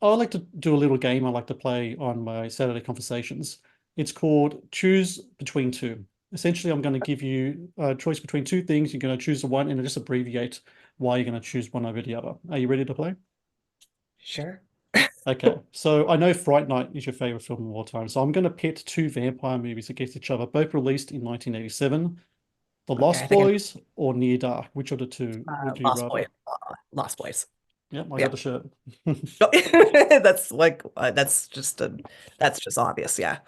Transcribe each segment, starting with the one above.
I like to do a little game I like to play on my Saturday conversations. It's called Choose Between Two. Essentially, I'm going to give you a choice between two things. You're going to choose the one and just abbreviate why you're going to choose one over the other. Are you ready to play? Sure. Okay, so I know Fright Night is your favorite film of all time, so I'm going to pit two vampire movies against each other, both released in 1987, The Okay, I Lost think Boys or Near Dark. Which of the two would you Lost rather? Boys. Lost Boys. Yep, I got Yeah. the shirt. That's like that's just obvious. Yeah.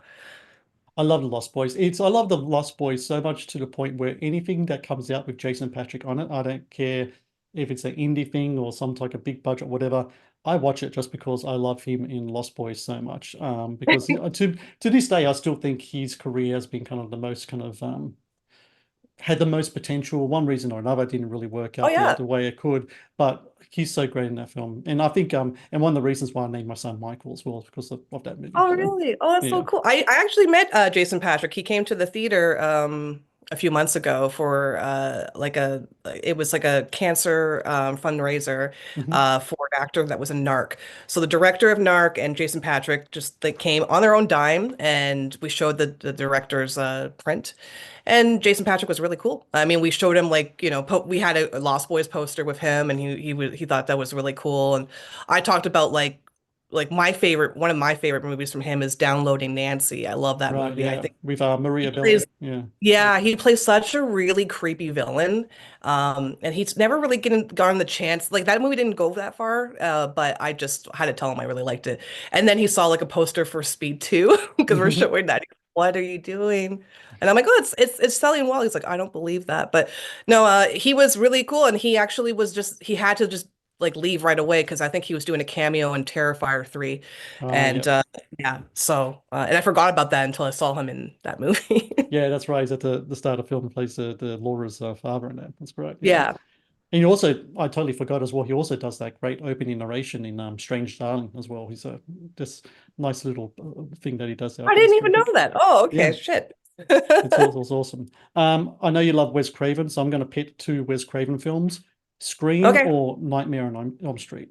I love the Lost Boys. I love the Lost Boys so much to the point where anything that comes out with Jason Patrick on it, I don't care if it's an indie thing or some type of big budget, whatever. I watch it just because I love him in Lost Boys so much. Because to this day, I still think his career has been kind of the most kind of had the most potential. One reason or another, it didn't really work Oh out yeah. the way it could. But he's so great in that film, and I think and one of the reasons why I named my son Michael as well is because of that movie. Oh So really? Oh, that's so yeah. cool. I actually met Jason Patrick. He came to the theater a few months ago for like a it was like a cancer fundraiser Hmm. for an actor that was in Narc. So the director of Narc and Jason Patrick just they came on their own dime and we showed the director's print. And Jason Patrick was really cool. I mean, we showed him like, po we had a Lost Boys poster with him and he thought that was really cool. And I talked about like one of my favorite movies from him is Downloading Nancy. I love that Right, movie. I yeah. think With Maria he Bello. plays Yeah. yeah, he plays such a really creepy villain. And he's never really gotten the chance. Like that movie didn't go that far, but I just had to tell him I really liked it. And then he saw like a poster for Speed 2 because we're showing that. He's like, what are you doing? And I'm like, oh, it's selling well. He's like, I don't believe that. But no, he was really cool, and he actually was just he had to just like leave right away because I think he was doing a cameo in Terrifier 3. Yeah. And yeah, so and I forgot about that until I saw him in that movie. Yeah, that's right. He's at the start of the film and plays the Laura's father in that. That's great. Yeah. Yeah. And he also, I totally forgot as well, he also does that great opening narration in Strange Darling as well. He's a this nice little thing that he does there. I I think it's didn't even know terrific. that. Oh, Yeah, okay. Shit. it's awesome. I know you love Wes Craven, so I'm going to pit two Wes Craven films, Scream Okay. or Nightmare on Elm Street.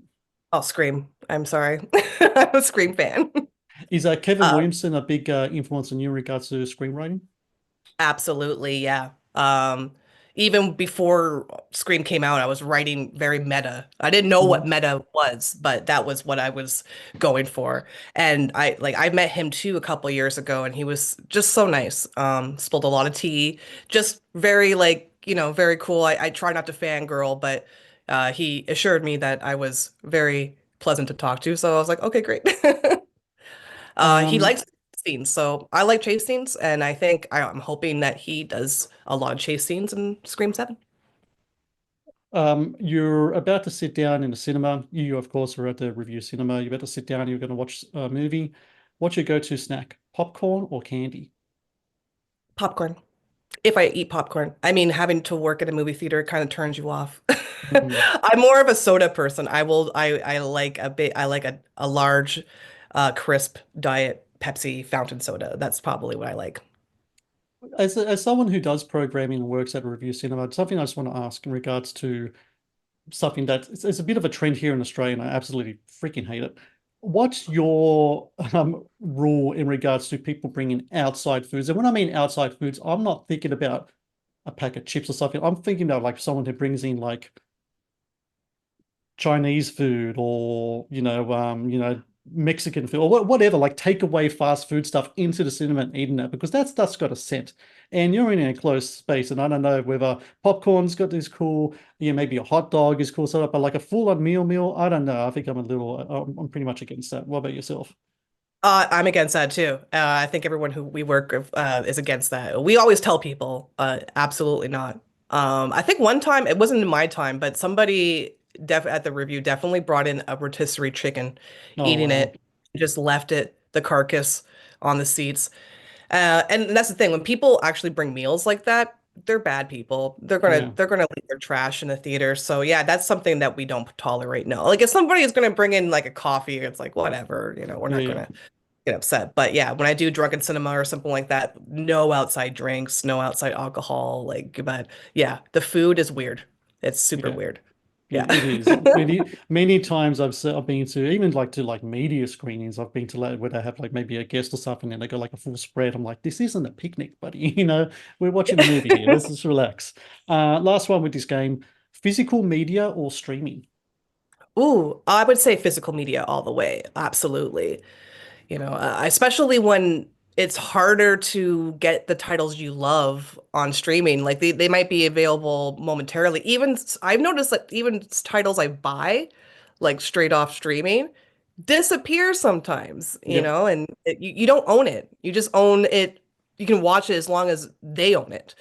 I'll Scream. I'm sorry. I'm a Scream fan. Is Kevin Uh, Williamson a big influence on you in regards to screenwriting? Absolutely, yeah. Even before Scream came out, I was writing very meta. I didn't know what Hmm. meta was, but that was what I was going for. And I met him too a couple years ago, and he was just so nice. Spilled a lot of tea, just very very cool. I try not to fangirl, but he assured me that I was very pleasant to talk to. So I was like, okay, great. He Um, likes scenes, so I like chase scenes, and I'm hoping that he does a lot of chase scenes in Scream 7. you're about to sit down in the cinema. You, of course, are at the Revue Cinema. You're about to sit down. You're going to watch a movie. What's your go-to snack? Popcorn or candy? Popcorn. If I eat popcorn, I mean, having to work at a movie theater kind of turns you off. Mm. I'm more of a soda person. I like I like a large, crisp diet Pepsi fountain soda. That's probably what I like. As someone who does programming and works at a Revue Cinema, something I just want to ask in regards to something that it's a bit of a trend here in Australia, and I absolutely freaking hate it. What's your rule in regards to people bringing outside foods? And when I mean outside foods, I'm not thinking about a pack of chips or something. I'm thinking about like someone who brings in like Chinese food or Mexican food or whatever, like takeaway fast food stuff into the cinema and eating that because that stuff's got a scent. And you're in a closed space, and I don't know whether popcorn's got this cool, maybe a hot dog is cool, sort of, but like a full-on meal, I don't know. I think I'm pretty much against that. What about yourself? I'm against that too. I think everyone who we work with is against that. We always tell people, absolutely not. I think one time, it wasn't in my time, but somebody def at the review definitely brought in a rotisserie chicken, Oh eating wow. it, just left the carcass on the seats. And that's the thing, when people actually bring meals like that, they're bad people. Yeah. They're gonna leave their trash in the theater. So yeah, that's something that we don't tolerate. No, like if somebody is gonna bring in like a coffee, it's like whatever, we're Yeah, not yeah. gonna get upset. But yeah, when I do drunken cinema or something like that, no outside drinks, no outside alcohol. But yeah, the food is weird. It's super Yeah. weird. Yeah. It is many times I've been to even like to like media screenings. I've been to like where they have like maybe a guest or something and they go like a full spread. I'm like, this isn't a picnic, buddy. We're watching a movie here. Let's just relax. Last one with this game: physical media or streaming. Ooh, I would say physical media all the way. Absolutely. Especially when it's harder to get the titles you love on streaming. Like they might be available momentarily. I've noticed that even titles I buy, like straight off streaming, disappear sometimes, Yep. and you don't own it. You just own it. You can watch it as long as they own it.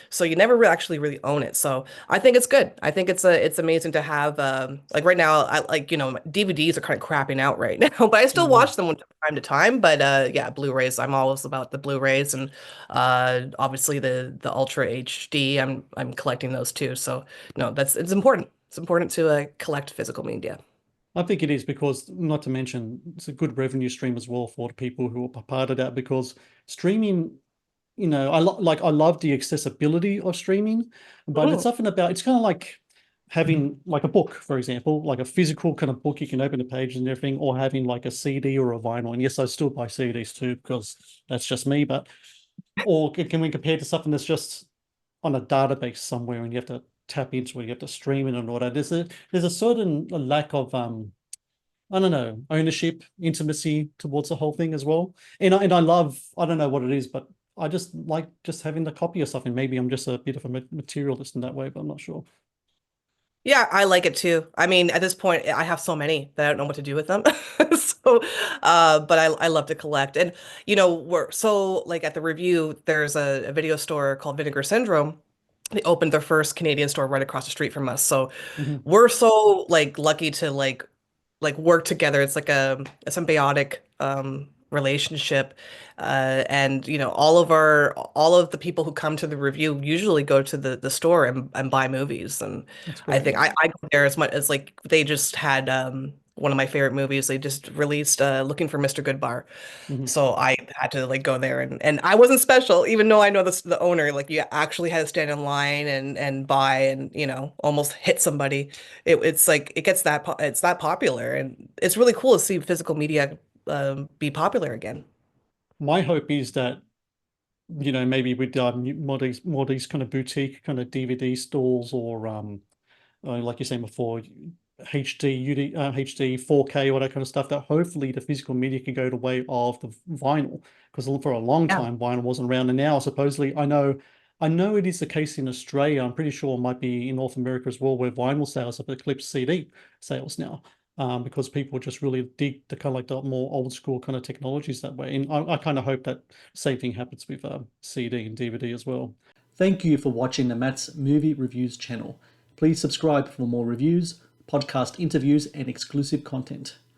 So you never actually really own it. So I think it's good. I think it's amazing to have like right now I like DVDs are kind of crapping out right now, but I still Mm. watch them from time to time. But yeah, Blu-rays. I'm always about the Blu-rays and obviously the Ultra HD. I'm collecting those too. So no, that's it's important. It's important to collect physical media. I think it is because, not to mention, it's a good revenue stream as well for the people who are part of that because streaming, I love the accessibility of streaming, but it's Mhm. something about it's kind of like having like a book, for example, like a physical kind of book you can open the pages and everything, or having like a CD or a vinyl. And yes, I still buy CDs too because that's just me, but or can we compare to something that's just on a database somewhere and you have to tap into it, you have to stream it and all that. There's a certain lack of I don't know, ownership, intimacy towards the whole thing as well. And I love, I don't know what it is, but I just like just having the copy of something. Maybe I'm just a bit of a materialist in that way, but I'm not sure. Yeah, I like it too. I mean, at this point, I have so many that I don't know what to do with them. So, but I love to collect. And, we're so like at the Review, there's a video store called Vinegar Syndrome. They opened their first Canadian store right across the street from us. So Mhm. we're so like lucky to like work together. It's like a symbiotic relationship. And all of the people who come to the Review usually go to the store and buy movies. And That's I great. think I go there as much as like they just had one of my favorite movies. They just released Looking for Mr. Goodbar. Mhm. So I had to like go there and I wasn't special, even though I know the owner, like you actually had to stand in line and buy and almost hit somebody. It's like it gets it's that popular and it's really cool to see physical media be popular again. My hope is that, maybe with more these kind of boutique kind of DVD stores or like you're saying before, HD, HD, 4K, all that kind of stuff, that hopefully the physical media can go the way of the vinyl. Because for a long Yeah. time, vinyl wasn't around. And now supposedly, I know it is the case in Australia. I'm pretty sure it might be in North America as well, where vinyl sales have eclipsed CD sales now. Because people just really dig the kind of like the more old school kind of technologies that way. And I kind of hope that same thing happens with CD and DVD as well. Thank you for watching the Matt's Movie Reviews channel. Please subscribe for more reviews, podcast interviews, and exclusive content.